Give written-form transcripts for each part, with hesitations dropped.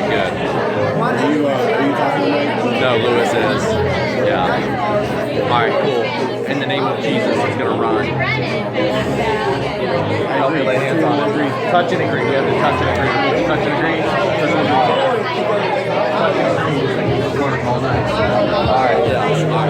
right, good. Are you talking about? No, Lewis is. Yeah. All right, cool. In the name of Jesus, he's going to run. Help me lay hands on him. Touch and agree. We have to touch and agree. Touch and agree. Touch and agree. Touch and agree. All night. All right, yeah. All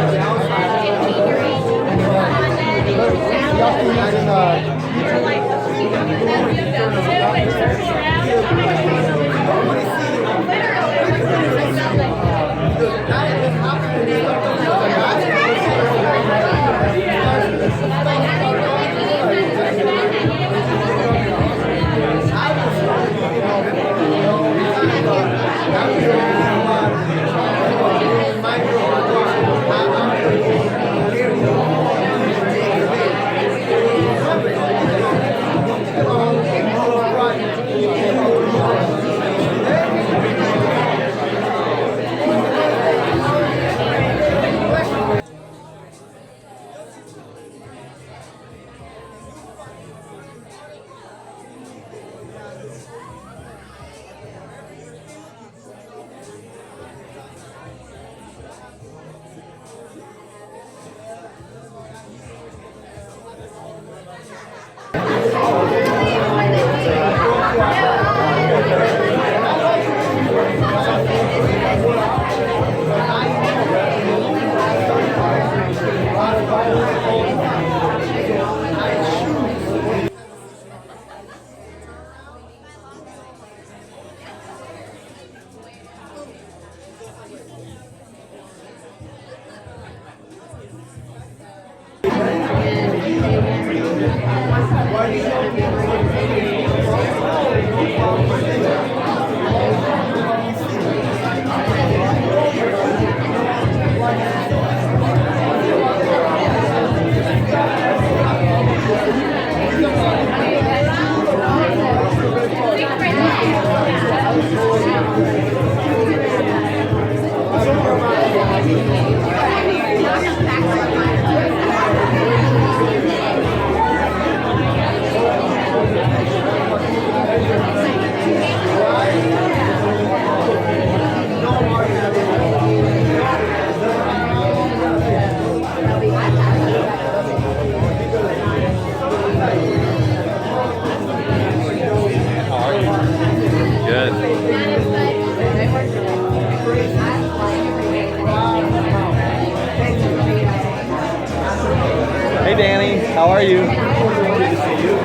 Hey Danny, how are you? Good to see you.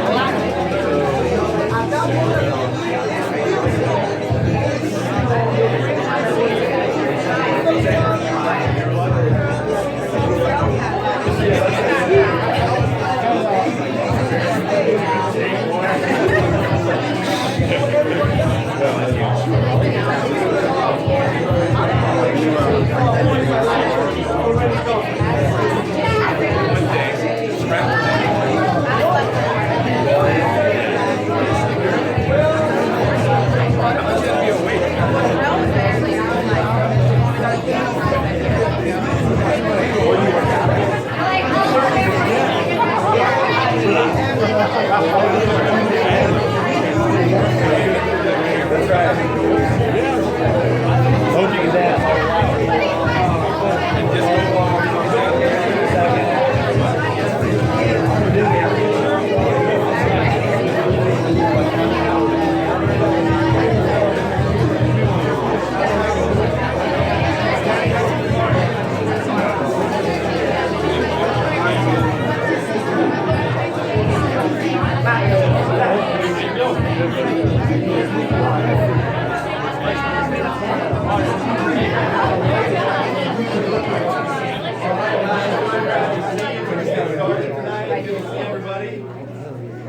Everybody,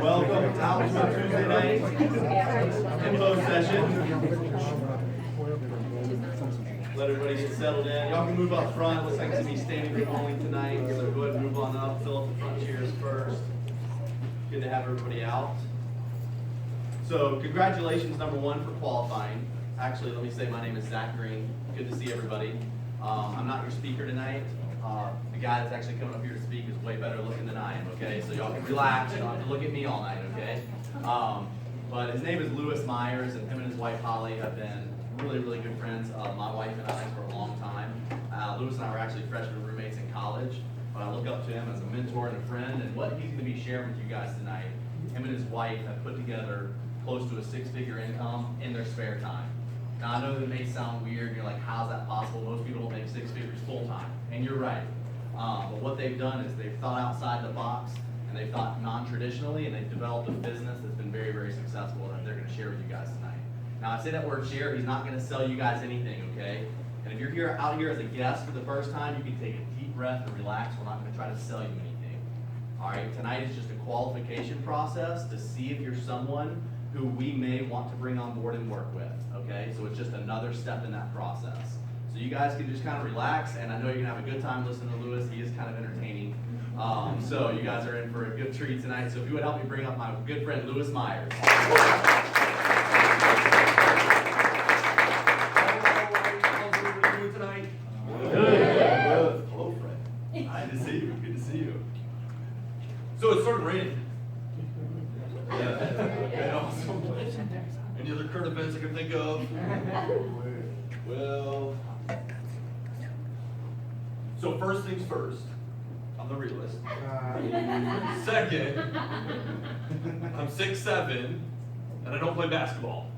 welcome to Altitude Tuesday night info session. Let everybody get settled in. Y'all can move up front. Looks like it's gonna be standing room only tonight, so go ahead and move on up. Fill up the front chairs first. Good to have everybody out. So congratulations, number one, for qualifying. Actually, let me say my name is Zack Greene. Good to see everybody. I'm not your speaker tonight. The guy that's actually coming up here to speak is way better looking than I am, okay? So y'all can relax. You don't have to look at me all night, okay? But his name is Lewis Myers, and him and his wife Holly have been really, really good friends of my wife and I for a long time. Lewis and I were actually freshman roommates in college, but I look up to him as a mentor and a friend, and what he's going to be sharing with you guys tonight, him and his wife have put together close to a six-figure income in their spare time. Now, I know that may sound weird, and you're like, how's that possible? Most people don't make six figures full-time, and you're right. But what they've done is they've thought outside the box, and they've thought non-traditionally, and they've developed a business that's been very, very successful that they're going to share with you guys tonight. Now, I say that word share, he's not going to sell you guys anything, okay? And if you're out here as a guest for the first time, you can take a deep breath and relax. We're not going to try to sell you anything. All right, tonight is just a qualification process to see if you're someone who we may want to bring on board and work with, okay? So it's just another step in that process. So you guys can just kind of relax, and I know you're going to have a good time listening to Lewis. He is kind of entertaining. So you guys are in for a good treat tonight. So if you would help me bring up my good friend, Lewis Myers. Hello, friend. Nice to see you. Good to see you. So it started raining. Yeah. Awesome. Any other current events I can think of? Well, so first things first, I'm the realist. Second, I'm 6'7", and I don't play basketball.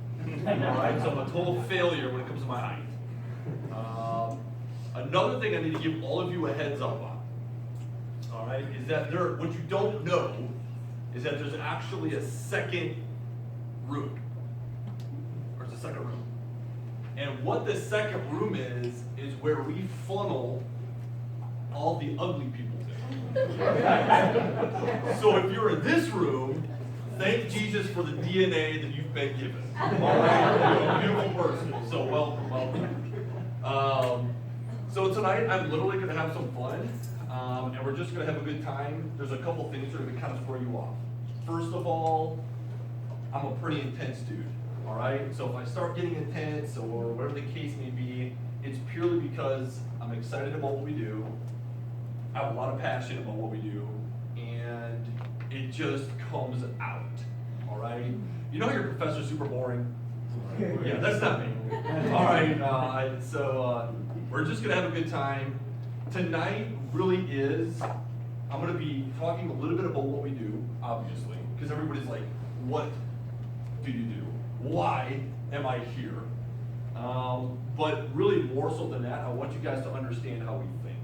Alright, so I'm a total failure when it comes to my height. Another thing I need to give all of you a heads up on, alright, is that what you don't know is that there's actually a second room. There's a second room. And what the second room is where we funnel all the ugly people to. So if you're in this room, thank Jesus for the DNA that you've been given. All right? You're a beautiful person. So welcome, welcome. So tonight I'm literally going to have some fun, and we're just going to have a good time. There's a couple things that are going to kind of throw you off. First of all, I'm a pretty intense dude. All right, so if I start getting intense or whatever the case may be, it's purely because I'm excited about what we do. I have a lot of passion about what we do, and it just comes out. All right, you know your professor's super boring? Yeah, that's not me. All right, so we're just gonna have a good time. Tonight really is. I'm gonna be talking a little bit about what we do, obviously, because everybody's like, "What do you do? Why am I here?" But really more so than that, I want you guys to understand how we think.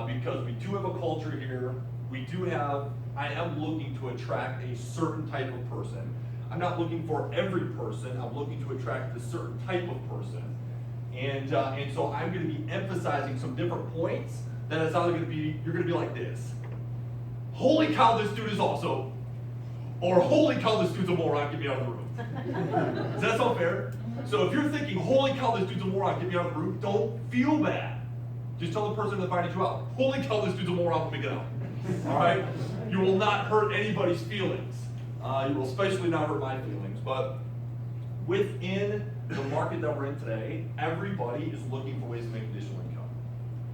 Because we do have a culture here. I am looking to attract a certain type of person. I'm not looking for every person. I'm looking to attract a certain type of person. And so I'm going to be emphasizing some different points that it's either going to be, you're going to be like this. Holy cow, this dude is awesome. Or holy cow, this dude's a moron, get me out of the room. Does that sound fair? So if you're thinking, holy cow, this dude's a moron, get me out of the room, don't feel bad. Just tell the person that invited you out, holy cow, this dude's a moron, let me get out. All right? You will not hurt anybody's feelings. You will especially not hurt my feelings. But within the market that we're in today, everybody is looking for ways to make additional income.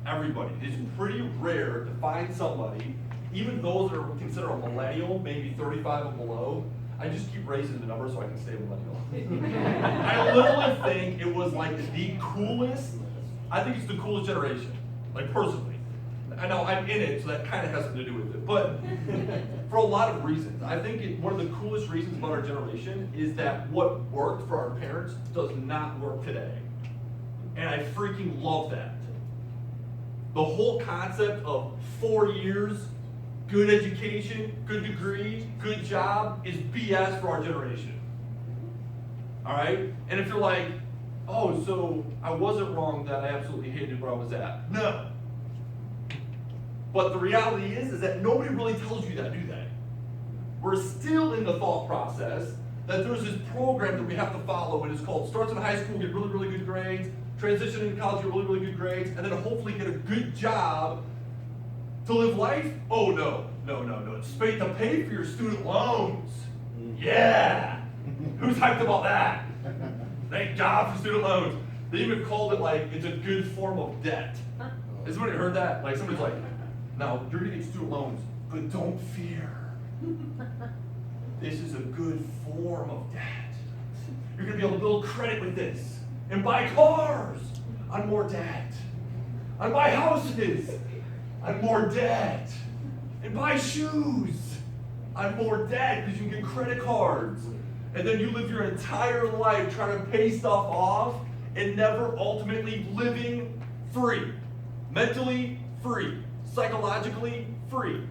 Everybody. It is pretty rare to find somebody, even those that are considered a millennial, maybe 35 and below. I just keep raising the number so I can stay a millennial. I literally think it was like the coolest, I think it's the coolest generation, like personally. I know I'm in it, so that kind of has something to do with it. But for a lot of reasons, I think one of the coolest reasons about our generation is that what worked for our parents does not work today. And I freaking love that. The whole concept of 4 years, good education, good degree, good job is BS for our generation. All right? And if you're like, oh, so I wasn't wrong that I absolutely hated where I was at. No. But the reality is that nobody really tells you that, do they? We're still in the thought process that there's this program that we have to follow, and it's called starts in high school, get really, really good grades, transition into college, get really, really good grades, and then hopefully get a good job to live life. Oh, no. It's to pay for your student loans. Yeah. Who's hyped about that? Thank God for student loans. They even called it like it's a good form of debt. Has somebody heard that? Like somebody's like, now you're gonna get student loans, but don't fear. This is a good form of debt. You're gonna be able to build credit with this. and buy cars on more debt, and buy houses on more debt, and buy shoes on more debt because you can get credit cards. And then you live your entire life trying to pay stuff off and never ultimately living free. Mentally free. Psychologically free.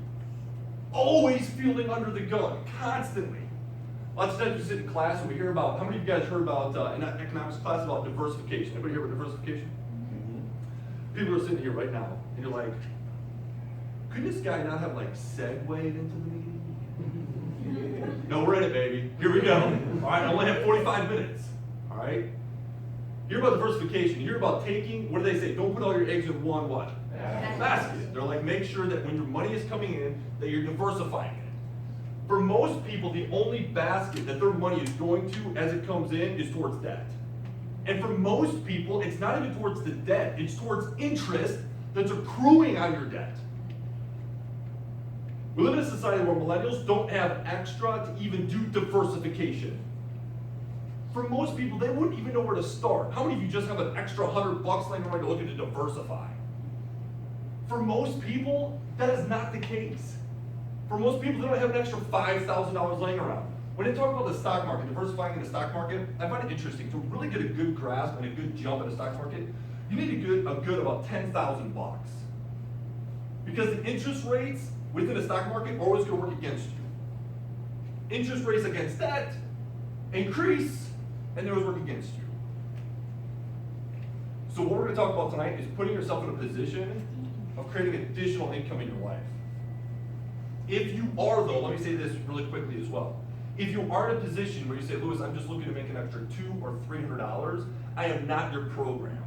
Always feeling under the gun. Constantly. Lots of times we sit in class and we hear about, how many of you guys heard about, in that economics class, about diversification? Anybody hear about diversification? People are sitting here right now and you're like, could this guy not have like segued into the meeting? No, we're in it, baby. Here we go. All right, I only have 45 minutes. All right? You hear about diversification. You hear about taking, what do they say? Don't put all your eggs in one what? Basket. They're like, make sure that when your money is coming in, that you're diversifying it. For most people, the only basket that their money is going to as it comes in is towards debt. And for most people, it's not even towards the debt, it's towards interest that's accruing on your debt. We live in a society where millennials don't have extra to even do diversification. For most people, they wouldn't even know where to start. How many of you just have an extra $100 laying around looking to diversify? For most people, that is not the case. For most people, they don't have an extra $5,000 laying around. When they talk about the stock market, diversifying in the stock market, I find it interesting. To really get a good grasp and a good jump in the stock market, you need a good about 10,000 bucks. Because the interest rates within the stock market are always going to work against you. Interest rates against that increase, and they always work against you. So what we're going to talk about tonight is putting yourself in a position of creating additional income in your life. If you are, though, let me say this really quickly as well. If you are in a position where you say, Lewis, I'm just looking to make an extra $200 or $300, I am not your program.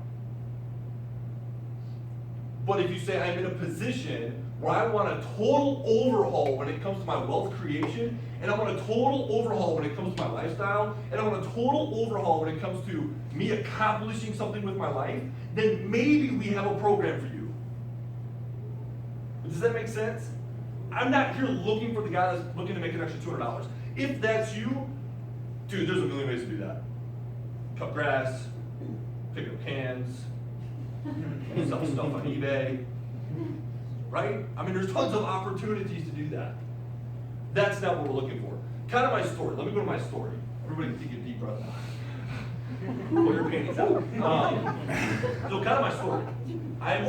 But if you say, I'm in a position where I want a total overhaul when it comes to my wealth creation, and I want a total overhaul when it comes to my lifestyle, and I want a total overhaul when it comes to me accomplishing something with my life, then maybe we have a program for you. Does that make sense? I'm not here looking for the guy that's looking to make an extra $200. If that's you, dude, there's a million ways to do that. Cut grass, pick up cans, sell stuff on eBay, right? I mean, there's tons of opportunities to do that. That's not what we're looking for. Kind of my story. Let me go to my story. Everybody take a deep breath. Pull your panties out. So kind of my story. I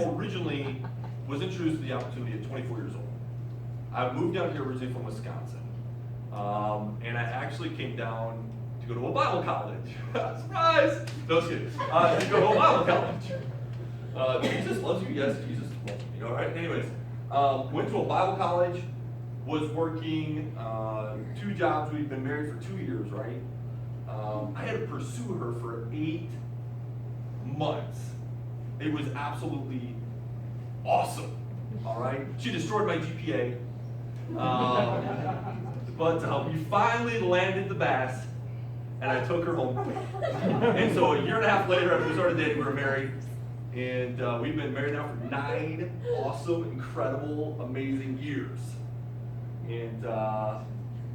was introduced to the opportunity at 24 years old. I moved down here originally from Wisconsin. And I actually came down to go to a Bible college. Surprise! No, just kidding. To go to a Bible college. Jesus loves you? Yes, Jesus loves me. All right, anyways. Went to a Bible college, was working 2 jobs. We'd been married for 2 years, right? I had to pursue her for 8 months. It was absolutely awesome, all right? She destroyed my GPA. But we finally landed the bass, and I took her home. And so a year and a half later, after we started dating, we were married. And we've been married now for 9 awesome, incredible, amazing years. And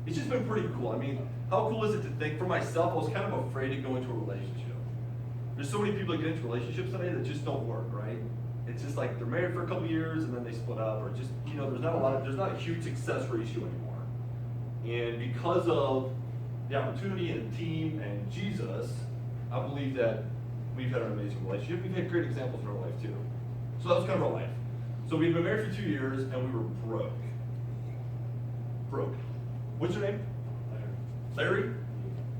it's just been pretty cool. I mean, how cool is it to think, for myself, I was kind of afraid to go into a relationship. There's so many people that get into relationships today that just don't work, right? It's just like they're married for a couple years and then they split up, or just, there's not a huge success ratio anymore. And because of the opportunity and the team and Jesus, I believe that we've had an amazing relationship. We've had great examples in our life too. So that was kind of our life. So we've been married for 2 years and we were broke. Broke. What's your name? Larry?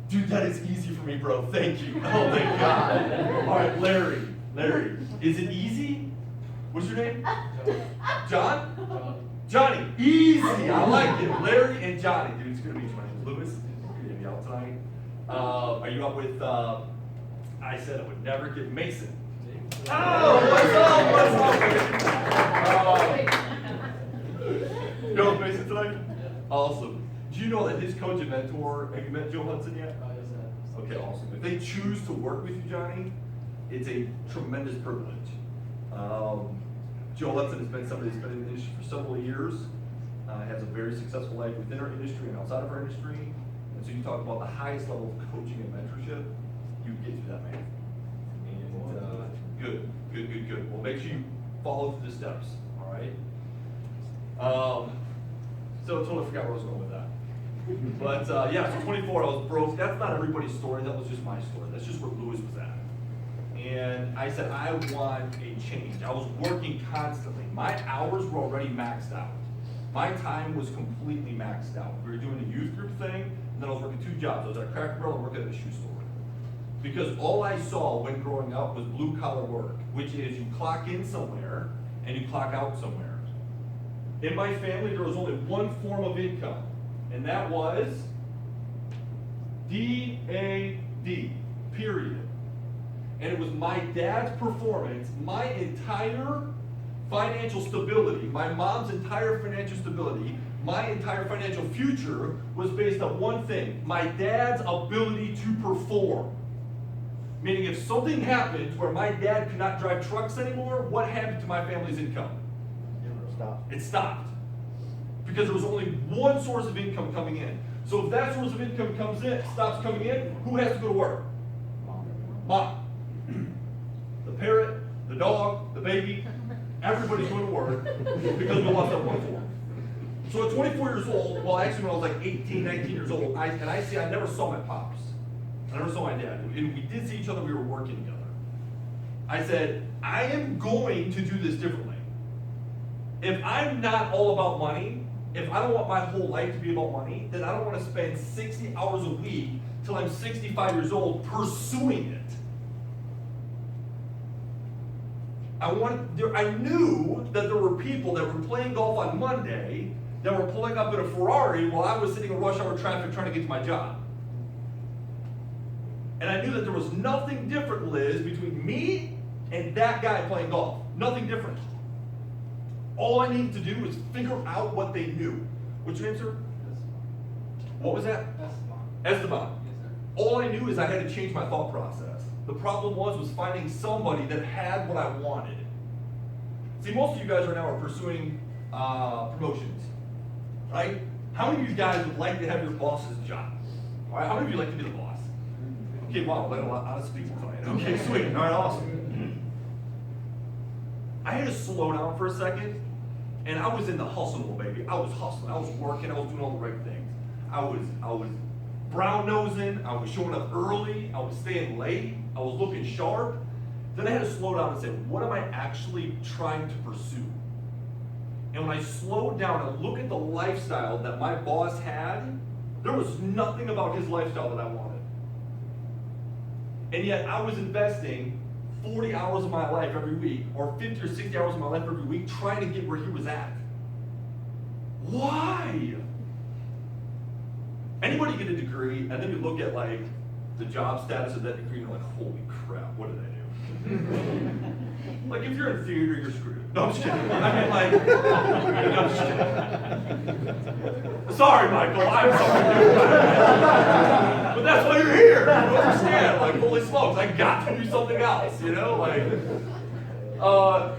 Dude, that is easy for me, bro. Thank you. Oh, thank God. All right, Larry. Larry. Is it easy? What's your name? John? Johnny. Easy. I like it. Larry and Johnny. Dude, it's good to meet you. My name is Lewis. You're going to be out tonight. Are you up with, I said I would never get Mason. Oh, what's up? You know Mason tonight? Awesome. Do you know that his coach and mentor, have you met Joe Hudson yet? Okay, awesome. If they choose to work with you, Johnny, it's a tremendous privilege. Joe Hudson has been somebody that's been in the industry for several years, has a very successful life within our industry and outside of our industry. And so you talk about the highest level of coaching and mentorship, you get to that man. make sure you follow through the steps, all right? So I totally forgot where I was going with that. But yeah, so 24, I was broke. That's not everybody's story, that was just my story. That's just where Lewis was at. And I said, I want a change. I was working constantly. My hours were already maxed out. My time was completely maxed out. We were doing a youth group thing, and then I was working 2 jobs. I was at a Cracker Barrel and working at a shoe store. Because all I saw when growing up was blue collar work, which is you clock in somewhere and you clock out somewhere. In my family, there was only one form of income, and that was DAD, period. And it was my dad's performance, my entire financial stability, my mom's entire financial stability, my entire financial future was based on one thing, my dad's ability to perform. Meaning if something happened where my dad could not drive trucks anymore, what happened to my family's income? It stopped. Because there was only one source of income coming in. So if that source of income stops coming in, who has to go to work? Mom. The parrot, the dog, the baby, everybody's going to work because we lost that one form. So at 24 years old, well actually when I was like 18, 19 years old, I never saw my pops. I never saw my dad. And we did see each other, we were working together. I said, I am going to do this differently. If I'm not all about money, if I don't want my whole life to be about money, then I don't want to spend 60 hours a week till I'm 65 years old pursuing it. I knew that there were people that were playing golf on Monday that were pulling up in a Ferrari while I was sitting in rush hour traffic trying to get to my job. And I knew that there was nothing different, Liz, between me and that guy playing golf. Nothing different. All I needed to do was figure out what they knew. What's your name, sir? What was that? Esteban. All I knew is I had to change my thought process. The problem was finding somebody that had what I wanted. See, most of you guys right now are pursuing promotions, right? How many of you guys would like to have your boss's job? All right, how many of you like to be the boss? Okay, wow, let a lot of people tonight. Okay, sweet, all right, awesome. I had to slow down for a second, and I was in the hustle mode, baby. I was hustling, I was working, I was doing all the right things. I was brown nosing, I was showing up early, I was staying late, I was looking sharp. Then I had to slow down and say, what am I actually trying to pursue? And when I slowed down and looked at the lifestyle that my boss had, there was nothing about his lifestyle that I wanted. And yet I was investing 40 hours of my life every week, or 50 or 60 hours of my life every week, trying to get where he was at. Why? Anybody get a degree, and then you look at like the job status of that degree, and you're like, holy crap, what did I do? Like if you're in theater, you're screwed. No, I'm just kidding. I mean like, no, I'm just kidding. Sorry, Michael, I'm sorry. But that's why you're here. You understand? Like, holy smokes, I got to do something else, you know? Like,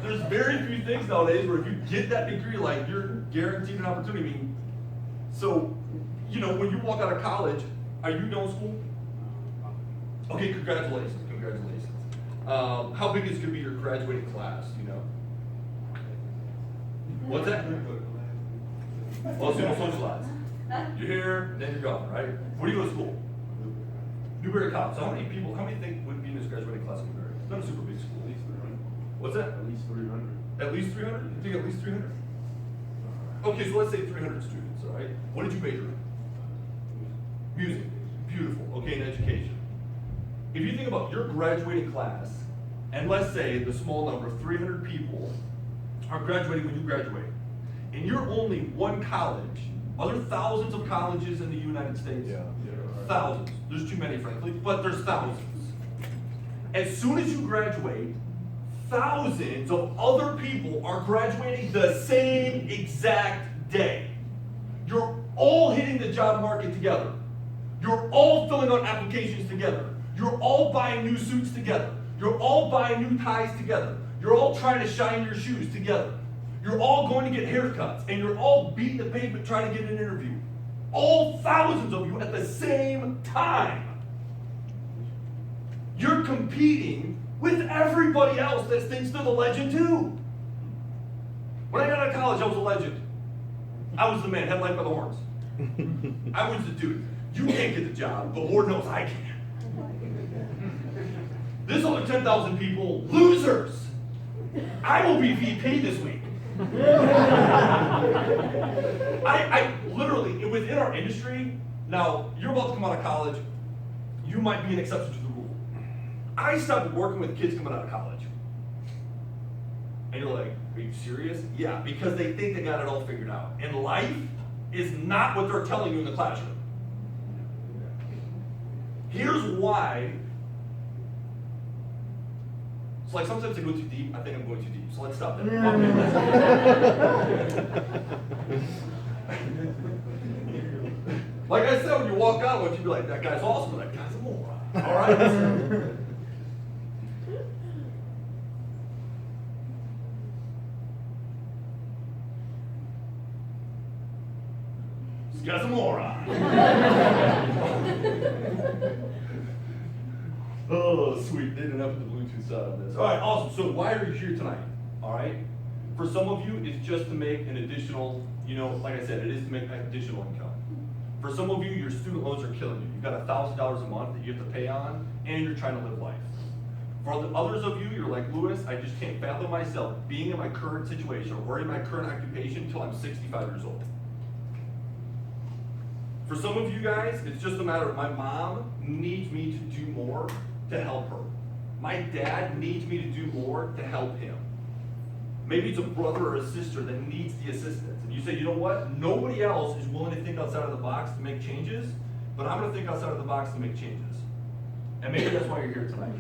there's very few things nowadays where if you get that degree, like, you're guaranteed an opportunity. I mean, so, you know, when you walk out of college, are you done with school? Okay, congratulations, congratulations. How big is going to be your graduating class, you know? What's that? Well, so you don't socialize. You're here, then you're gone, right? Where do you go to school? Newberry College. So how many think would be in this graduating class in Newberry? It's not a super big school. At least 300. What's that? At least 300. At least 300? You think at least 300? Okay, so let's say 300 students, all right? What did you major in? Music. Beautiful. Okay, in education. If you think about your graduating class, and let's say the small number of 300 people are graduating when you graduate, and you're only one college, are there thousands of colleges in the United States? Yeah. Thousands. There's too many, frankly, but there's thousands. As soon as you graduate, thousands of other people are graduating the same exact day. You're all hitting the job market together. You're all filling out applications together. You're all buying new suits together. You're all buying new ties together. You're all trying to shine your shoes together. You're all going to get haircuts, and you're all beating the pavement trying to get an interview. All thousands of you at the same time. You're competing with everybody else that thinks they're the legend too. When I got out of college, I was a legend. I was the man, had life by the horns. I was the dude. You can't get the job, but Lord knows I can. This other 10,000 people, losers. I will be VP this week. I literally, within our industry, now you're about to come out of college, you might be an exception to the rule. I stopped working with kids coming out of college. And you're like, are you serious? Yeah, because they think they got it all figured out. And life is not what they're telling you in the classroom. Here's why. It's like sometimes I go too deep, I think I'm going too deep. So let's stop that. Like I said, when you walk out, you'd be like, that guy's awesome, but that guy's a moron. All right? This guy's a moron. Oh, sweet. They didn't have the Bluetooth side on this. All right, awesome. So why are you here tonight? All right? For some of you, it's just to make an additional, like I said, it is to make additional income. For some of you, your student loans are killing you. You've got $1,000 a month that you have to pay on, and you're trying to live life. For the others of you, you're like, Lewis, I just can't fathom myself being in my current situation or in my current occupation until I'm 65 years old. For some of you guys, it's just a matter of my mom needs me to do more to help her. My dad needs me to do more to help him. Maybe it's a brother or a sister that needs the assistance. And you say, you know what? Nobody else is willing to think outside of the box to make changes, but I'm going to think outside of the box to make changes. And maybe that's why you're here tonight.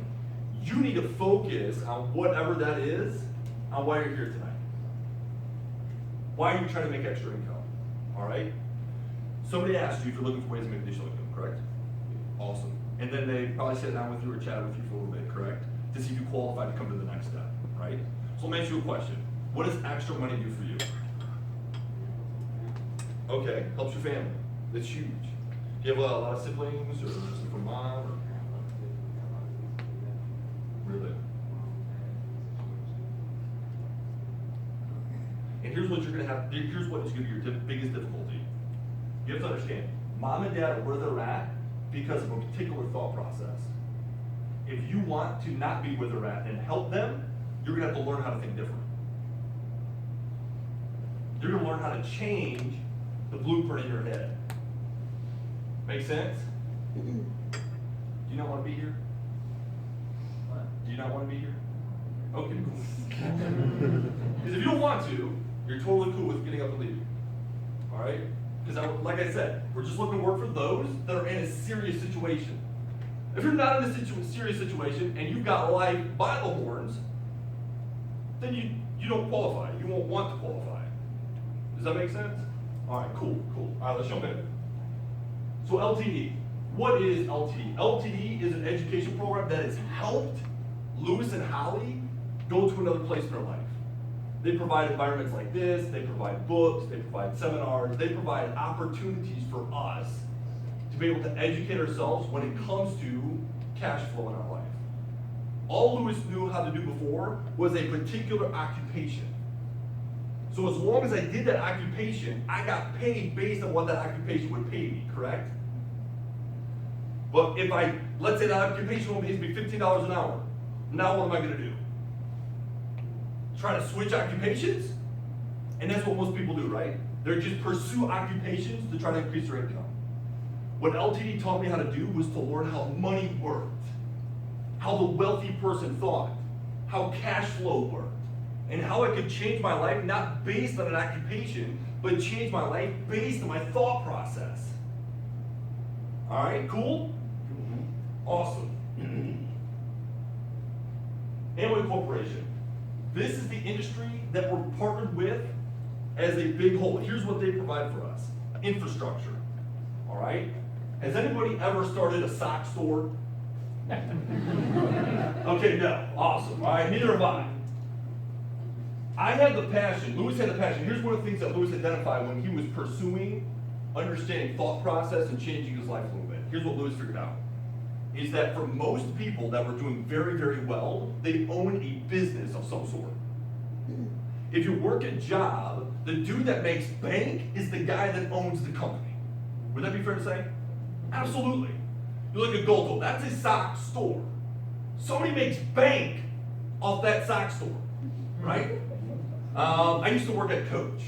You need to focus on whatever that is, on why you're here tonight. Why are you trying to make extra income? All right? Somebody asked you if you're looking for ways to make additional income, correct? Awesome. And then they probably sat down with you or chatted with you for a little bit, correct? To see if you qualify to come to the next step, right? So let me ask you a question. What does extra money do for you? Okay, helps your family. That's huge. Do you have a lot of siblings or just from mom? Or? Really? And here's what you're gonna have, here's what is gonna be your biggest difficulty. You have to understand, mom and dad are where they're at because of a particular thought process. If you want to not be where they're at and help them, you're gonna have to learn how to think different. You're gonna learn how to change the blueprint in your head. Make sense? Do you not want to be here? What? Do you not want to be here? Okay, cool. Because if you don't want to, you're totally cool with getting up and leaving. All right? Because like I said, we're just looking to work for those that are in a serious situation. If you're not in a serious situation and you've got life by the horns, then you don't qualify. You won't want to qualify. Does that make sense? All right, cool. All right, let's jump in. So LTD, what is LTD? LTD is an education program that has helped Lewis and Holly go to another place in their life. They provide environments like this, they provide books, they provide seminars, they provide opportunities for us to be able to educate ourselves when it comes to cash flow in our life. All Lewis knew how to do before was a particular occupation. So as long as I did that occupation, I got paid based on what that occupation would pay me, correct? But if let's say that occupation only pays me $15 an hour, now what am I gonna do? Try to switch occupations? And that's what most people do, right? They just pursue occupations to try to increase their income. What LTD taught me how to do was to learn how money worked, how the wealthy person thought, how cash flow worked, and how I could change my life not based on an occupation, but change my life based on my thought process. All right, cool? Awesome. Amway Corporation. This is the industry that we're partnered with as a big whole. Here's what they provide for us. Infrastructure. All right? Has anybody ever started a sock store? Okay, no. Awesome. All right, neither have I. I had the passion. Lewis had the passion. Here's one of the things that Lewis identified when he was pursuing understanding thought process and changing his life a little bit. Here's what Lewis figured out. is that for most people that were doing very, very well, they own a business of some sort. If you work a job, the dude that makes bank is the guy that owns the company. Would that be fair to say? Absolutely. You look at Goldo, that's a sock store. Somebody makes bank off that sock store, right? I used to work at Coach,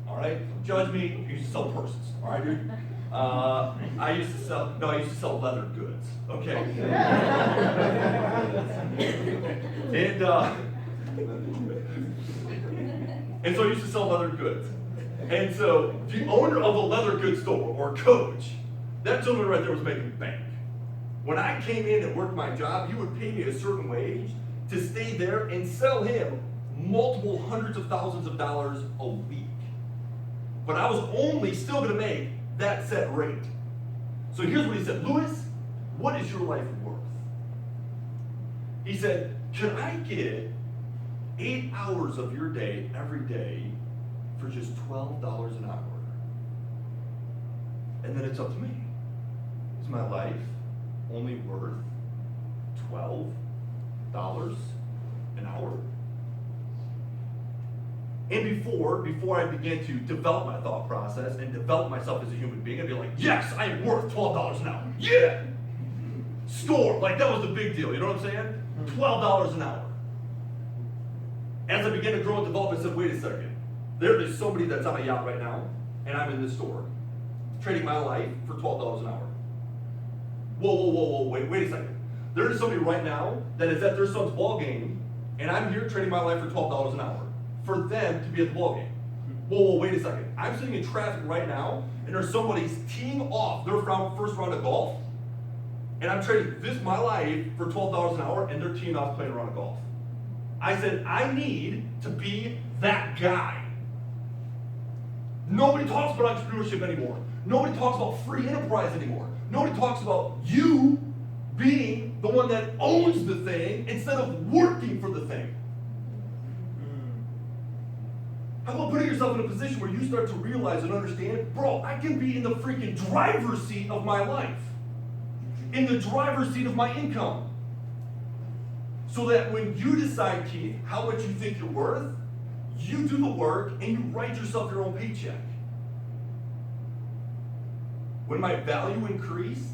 all right? Judge me, I used to sell purses, all right, dude? I used to sell leather goods, okay? And so I used to sell leather goods. And so the owner of the leather goods store, or Coach, that gentleman right there was making bank. When I came in and worked my job, he would pay me a certain wage to stay there and sell him multiple hundreds of thousands of dollars a week. But I was only still gonna make that set rate. So here's what he said, Lewis, what is your life worth? He said, can I get 8 hours of your day every day for just $12 an hour? And then it's up to me. Is my life only worth $12 an hour? And before I began to develop my thought process and develop myself as a human being, I'd be like, yes, I am worth $12 an hour. Yeah! Score. Like, that was the big deal. You know what I'm saying? $12 an hour. As I began to grow and develop, I said, wait a second. There is somebody that's on a yacht right now, and I'm in this store, trading my life for $12 an hour. Whoa, wait a second. There is somebody right now that is at their son's ball game, and I'm here trading my life for $12 an hour for them to be at the ball game. Whoa, wait a second. I'm sitting in traffic right now, and there's somebody teeing off their first round of golf, and I'm trading my life for $12 an hour, and they're teeing off playing a round of golf. I said, I need to be that guy. Nobody talks about entrepreneurship anymore. Nobody talks about free enterprise anymore. Nobody talks about you being the one that owns the thing instead of working for the thing. How about putting yourself in a position where you start to realize and understand, bro, I can be in the freaking driver's seat of my life, in the driver's seat of my income. So that when you decide, Keith, how much you think you're worth, you do the work and you write yourself your own paycheck. When my value increased,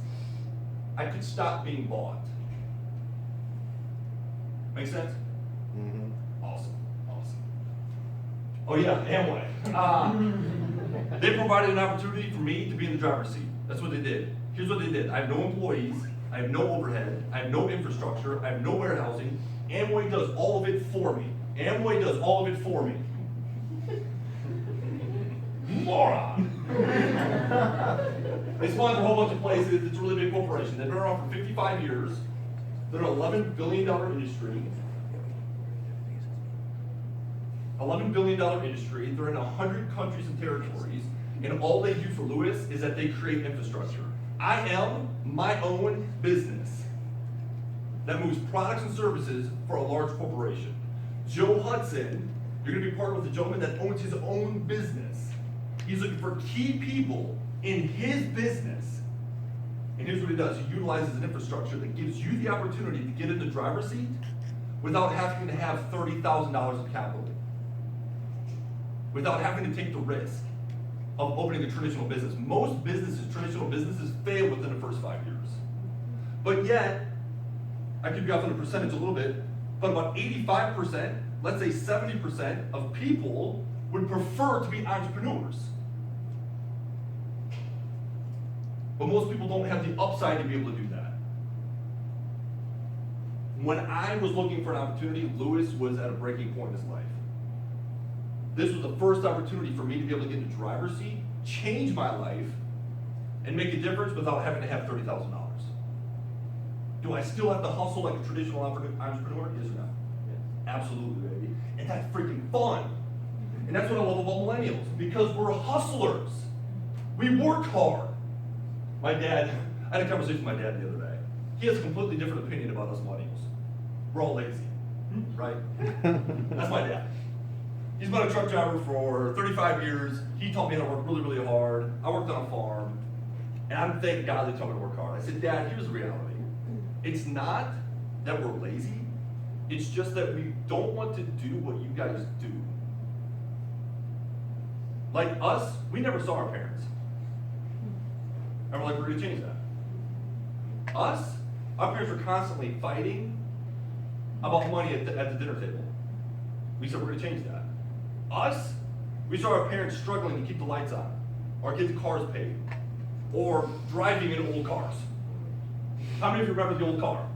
I could stop being bought. Make sense? Mm-hmm. Awesome. Oh yeah, Amway. They provided an opportunity for me to be in the driver's seat. That's what they did. Here's what they did. I have no employees. I have no overhead. I have no infrastructure. I have no warehousing. Amway does all of it for me. Amway does all of it for me. Moron. They sponsor a whole bunch of places. It's a really big corporation. They've been around for 55 years. They're an $11 billion industry. $11 billion industry. They're in 100 countries and territories. And all they do for Lewis is that they create infrastructure. I am my own business that moves products and services for a large corporation. Joe Hudson, you're going to be partnered with a gentleman that owns his own business. He's looking for key people in his business. And here's what he does. He utilizes an infrastructure that gives you the opportunity to get in the driver's seat without having to have $30,000 of capital. Without having to take the risk of opening a traditional business. Most traditional businesses fail within the first 5 years. But yet, I could be off on the percentage a little bit, but about 85%, let's say 70% of people would prefer to be entrepreneurs. But most people don't have the upside to be able to do that. When I was looking for an opportunity, Lewis was at a breaking point in his life. This was the first opportunity for me to be able to get in the driver's seat, change my life, and make a difference without having to have $30,000. Do I still have to hustle like a traditional entrepreneur? Yes or no? Yes. Absolutely, baby. And that's freaking fun. And that's what I love about millennials, because we're hustlers. We work hard. My dad, I had a conversation with my dad the other day. He has a completely different opinion about us millennials. We're all lazy, right? That's my dad. He's been a truck driver for 35 years. He taught me how to work really, really hard. I worked on a farm. And I'm thanking God they taught me to work hard. I said, Dad, here's the reality. It's not that we're lazy, it's just that we don't want to do what you guys do. Like us, we never saw our parents. And we're like, we're gonna change that. Us, our parents were constantly fighting about money at the dinner table. We said, we're gonna change that. Us, we saw our parents struggling to keep the lights on, or get the cars paid, or driving in old cars. How many of you remember the old car?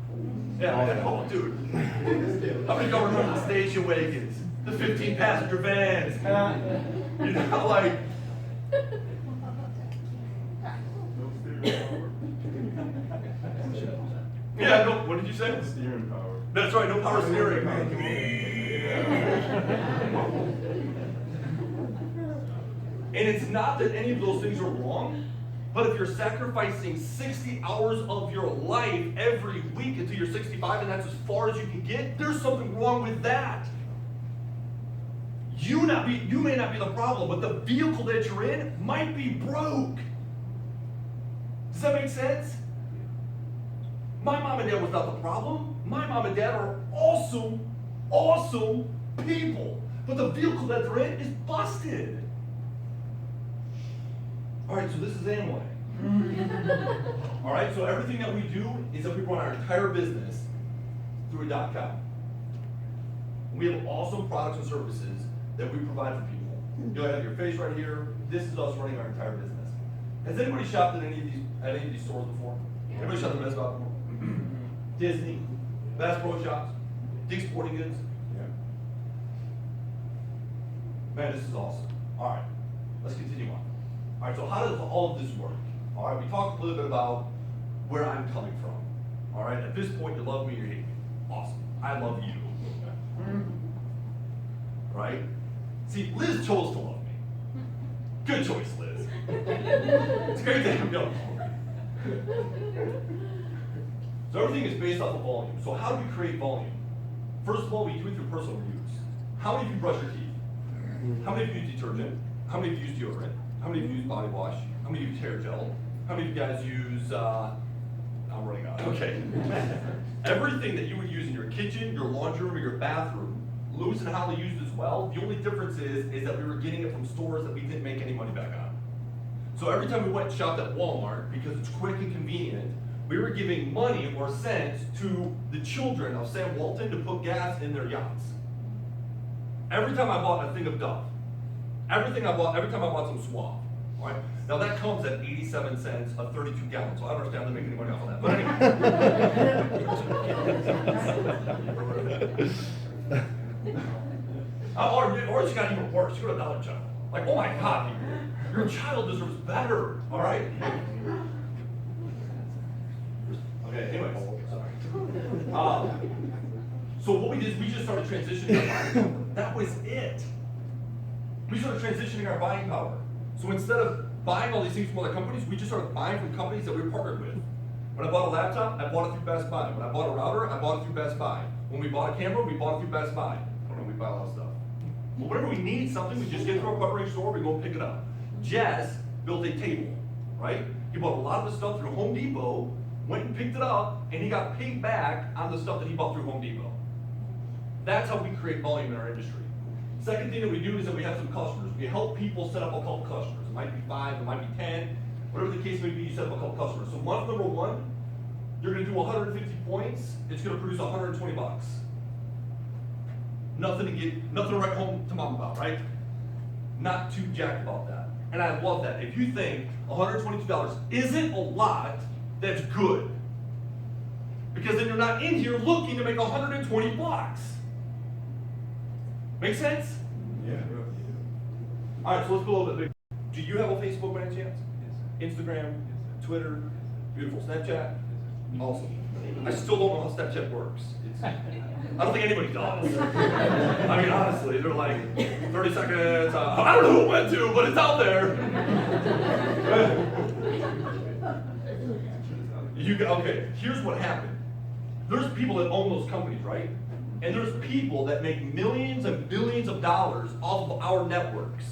Yeah, oh dude. How many of y'all remember the station wagons, the 15-passenger vans? You know, like. Yeah, no, what did you say? Steering power. That's right, no power steering. And it's not that any of those things are wrong, but if you're sacrificing 60 hours of your life every week until you're 65 and that's as far as you can get, there's something wrong with that. You may not be the problem, but the vehicle that you're in might be broke. Does that make sense? My mom and dad was not the problem. My mom and dad are awesome, awesome people. But the vehicle that they're in is busted. All right, so this is Amway. All right, so everything that we do is that we run our entire business through a .com. We have awesome products and services that we provide for people. You'll have your face right here. This is us running our entire business. Has anybody shopped at any of these stores before? Anybody shopped at Best Buy before? Disney, Bass Pro Shops, Dick's Sporting Goods. Yeah. Man, this is awesome. All right, let's continue on. All right, so how does all of this work? All right, we talked a little bit about where I'm coming from. All right, at this point, you love me or you hate me. Awesome. I love you. Right? See, Liz chose to love me. Good choice, Liz. It's great to have you. So everything is based off of volume. So how do we create volume? First of all, we do it through personal use. How many of you brush your teeth? How many of you use detergent? How many of you use deodorant? How many of you use body wash? How many of you use hair gel? How many of you guys use, I'm running out, okay. Everything that you would use in your kitchen, your laundry room, or your bathroom, Lewis and Holly used as well. The only difference is that we were getting it from stores that we didn't make any money back on. So every time we went and shopped at Walmart, because it's quick and convenient, we were giving money or cents to the children of Sam Walton to put gas in their yachts. Every time I bought a thing of Dove, every time I bought some Suave, right? Now that comes at 87 cents a 32 gallons, so I don't understand them making any money off of that. But anyway. Or it's got even worse, you go to Dollar General. Like, oh my God, your child deserves better, all right? Okay, anyways, sorry. So what we did is we just started transitioning our buying power. That was it. We started transitioning our buying power. So instead of buying all these things from other companies, we just started buying from companies that we were partnered with. When I bought a laptop, I bought it through Best Buy. When I bought a router, I bought it through Best Buy. When we bought a camera, we bought it through Best Buy. I don't know, we buy a lot of stuff. But whenever we need something, we just get to our partnering store, we go and pick it up. Jess built a table, right? He bought a lot of the stuff through Home Depot, went and picked it up, and he got paid back on the stuff that he bought through Home Depot. That's how we create volume in our industry. Second thing that we do is that we have some customers. We help people set up a couple customers. It might be 5, it might be 10, whatever the case may be, you set up a couple customers. So month number 1, you're gonna do 150 points, it's gonna produce 120 bucks. Nothing to write home to mom about, right? Not too jacked about that. And I love that. If you think $122 isn't a lot, that's good. Because then you're not in here looking to make 120 bucks. Make sense? Yeah. All right, so let's go a little bit bigger. Do you have a Facebook by any chance? Yes. Instagram, Twitter, beautiful. Snapchat? Awesome. I still don't know how Snapchat works. I don't think anybody does. I mean, honestly, they're like 30 seconds. I don't know who it went to, but it's out there. Okay, here's what happened. There's people that own those companies, right? And there's people that make millions and billions of dollars off of our networks.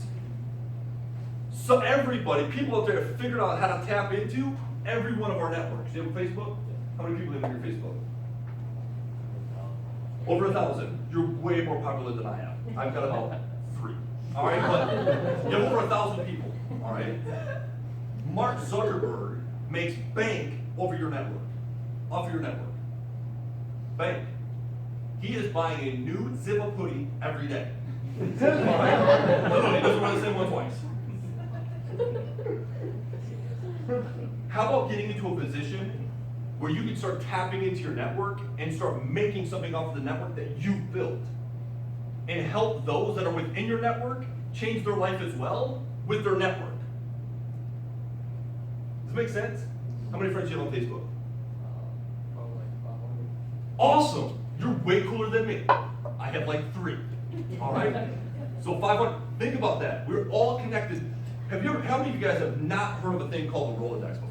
So everybody, people out there have figured out how to tap into every one of our networks. You have a Facebook? How How many people live on your Facebook? Over 1,000. You're way more popular than I am. I've got about 3. All right, but you have over 1,000 people. All right. Mark Zuckerberg makes bank over your network, off of your network. Bank. He is buying a new zip-up hoodie every day. All right? Literally, he doesn't wear the same one twice. How about getting into a position where you can start tapping into your network and start making something off of the network that you've built, and help those that are within your network change their life as well with their network? Does it make sense? How many friends do you have on Facebook? Probably like 500. Awesome! You're way cooler than me. I have like 3. All right? So 500. Think about that. We're all connected. Have you ever? How many of you guys have not heard of a thing called a Rolodex before?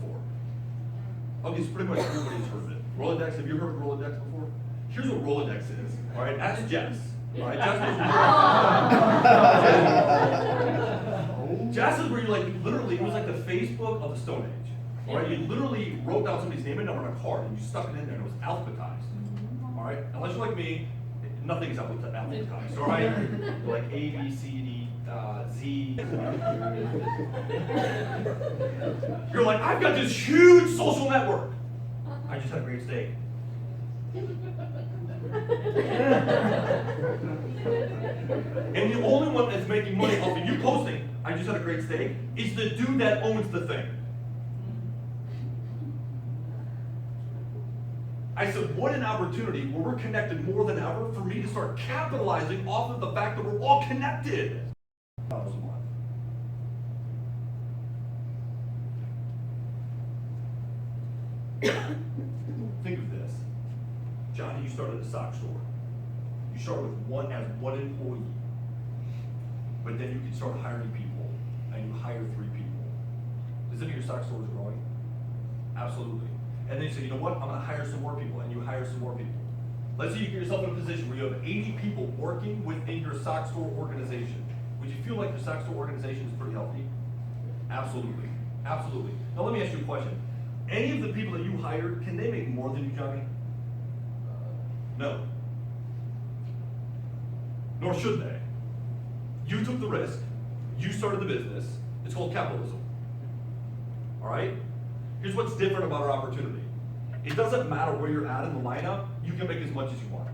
Okay, so pretty much everybody's heard of it. Rolodex. Have you heard of Rolodex before? Here's what Rolodex is. All right, ask Jess. All right, Jess is where you like literally. It was like the Facebook of the Stone Age. All right, you literally wrote down somebody's name and number on a card, and you stuck it in there, and it was alphabetized. All right, unless you're like me, nothing is alphabetized. All right, like A, B, C, D, Z. You're like, I've got this huge social network. I just had a great steak. And the only one that's making money off of you posting, I just had a great steak, is the dude that owns the thing. I said, what an opportunity where we're connected more than ever for me to start capitalizing off of the fact that we're all connected. Think of this. Johnny, you started a sock store. You started with one employee. But then you can start hiring people, and you hire 3 people. Does any of your sock stores growing? Absolutely. And then you say, you know what, I'm gonna hire some more people, and you hire some more people. Let's say you get yourself in a position where you have 80 people working within your sock store organization. Would you feel like your sock store organization is pretty healthy? Absolutely, absolutely. Now let me ask you a question. Any of the people that you hired, can they make more than you, Johnny? No. Nor should they. You took the risk, you started the business, it's called capitalism. All right? Here's what's different about our opportunity. It doesn't matter where you're at in the lineup, you can make as much as you want.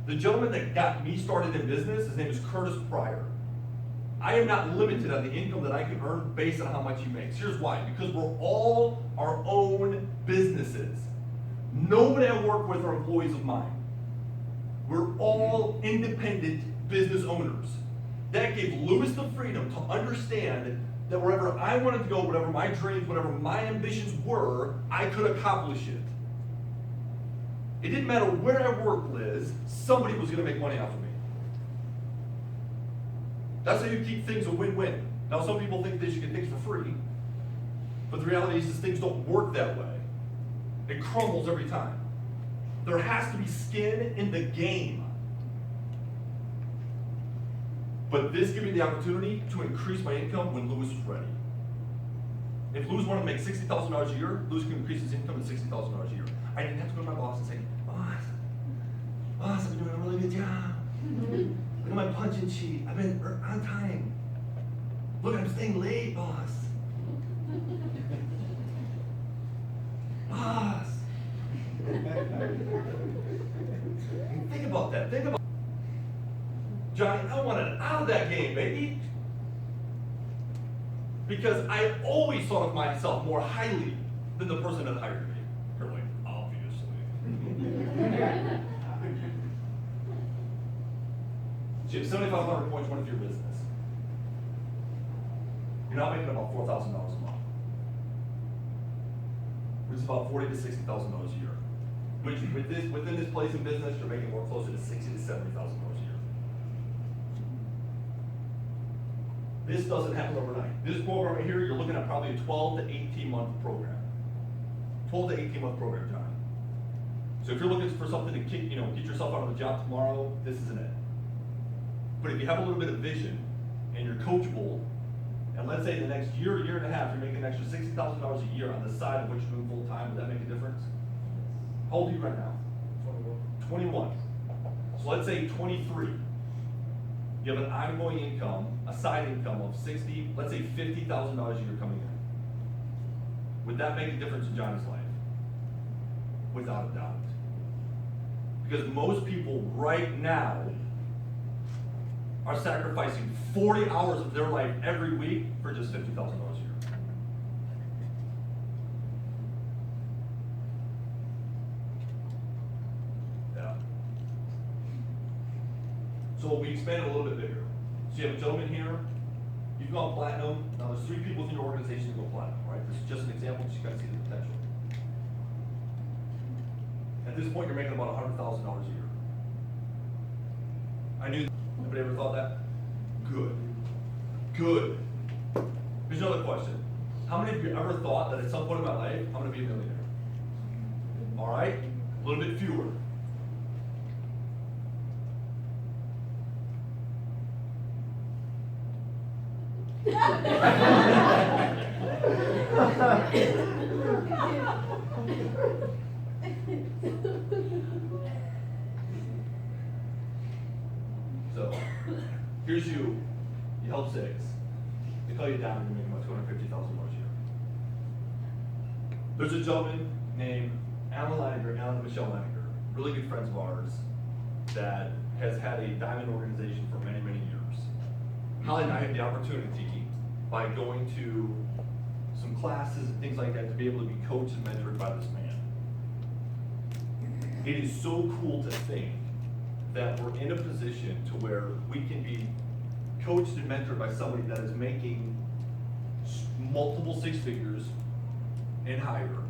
The gentleman that got me started in business, his name is Curtis Pryor. I am not limited on the income that I can earn based on how much he makes. Here's why, because we're all our own businesses. Nobody I work with are employees of mine. We're all independent business owners. That gave Lewis the freedom to understand that wherever I wanted to go, whatever my dreams, whatever my ambitions were, I could accomplish it. It didn't matter where I worked, Liz, somebody was gonna make money off of me. That's how you keep things a win-win. Now some people think they should get things for free, but the reality is things don't work that way. It crumbles every time. There has to be skin in the game. But this gave me the opportunity to increase my income when Lewis was ready. If Lewis wanted to make $60,000 a year, Lewis can increase his income to $60,000 a year. I didn't have to go to my boss and say, boss, I've been doing a really good job. Look at my punching sheet. I've been on time. Look, I'm staying late, boss. Boss. Think about that. Think about Johnny, I wanted out of that game, baby. Because I always thought of myself more highly than the person that hired me. You're like, obviously. So you have 7,500 points running through your business. You're not making about $4,000 a month. Which is about $40,000 to $60,000 a year. Which within this place in business, you're making more closer to $60,000 to $70,000 a year. This doesn't happen overnight. This program right here, you're looking at probably a 12 to 18 month program. 12 to 18 month program, Johnny. So if you're looking for something to get yourself out of the job tomorrow, this isn't it. But if you have a little bit of vision and you're coachable, and let's say the next year, year and a half, you're making an extra $60,000 a year on the side of what you're doing full time, would that make a difference? How old are you right now? 21. So let's say 23. You have an ongoing income, a side income of 60, let's say $50,000 a year coming in. Would that make a difference in Johnny's life? Without a doubt. Because most people right now are sacrificing 40 hours of their life every week for just $50,000 a year. Yeah. So we expand it a little bit bigger. So you have a gentleman here, you've gone platinum. Now there's 3 people within your organization who go platinum, right? This is just an example, just you gotta see the potential. At this point, you're making about $100,000 a year. I knew. Anybody ever thought that? Good. Good. Here's another question. How many of you ever thought that at some point in my life, I'm gonna be a millionaire? All right? A little bit fewer. So, here's you. You help 6. They call you down and you're making about $250,000 a year. There's a gentleman named Alan and Michelle Leininger, really good friends of ours, that has had a diamond organization for many, many years. Holly and I had the opportunity, by going to some classes and things like that, to be able to be coached and mentored by this man. It is so cool to think that we're in a position to where we can be coached and mentored by somebody that is making multiple 6 figures and higher,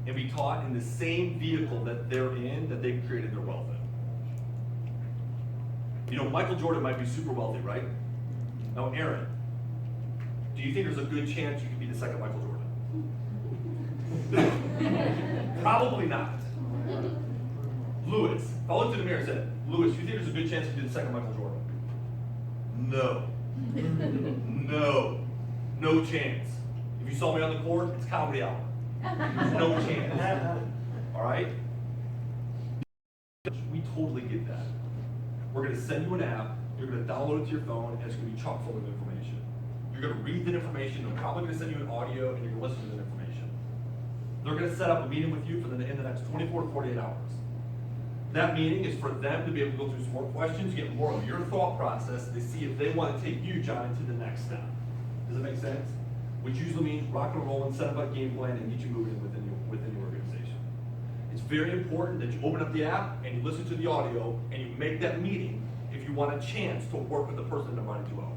and be taught in the same vehicle that they're in, that they've created their wealth in. You know, Michael Jordan might be super wealthy, right? Now, Aaron, do you think there's a good chance you could be the second Michael Jordan? Probably not. Lewis, if I looked in the mirror and said, Lewis, do you think there's a good chance you could be the second Michael Jordan? No. No. No chance. If you saw me on the court, it's comedy hour. There's no chance. All right? We totally get that. We're going to send you an app, you're going to download it to your phone, and it's going to be chock full of information. You're going to read that information, they're probably going to send you an audio, and you're going to listen to that information. They're going to set up a meeting with you in the next 24 to 48 hours. That meeting is for them to be able to go through some more questions, get more of your thought process, to see if they want to take you, John, to the next step. Does that make sense? Which usually means rock and roll and set up a game plan and get you moving within your organization. It's very important that you open up the app and you listen to the audio and you make that meeting if you want a chance to work with the person that invited you out.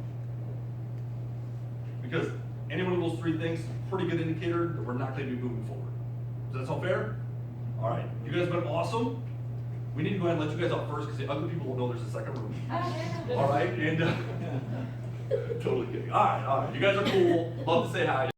Because any one of those 3 things is a pretty good indicator that we're not going to be moving forward. Does that sound fair? All right, you guys have been awesome. We need to go ahead and let you guys out first because the other people will know there's a second room. All right, and totally kidding. All right, you guys are cool. Love to say hi.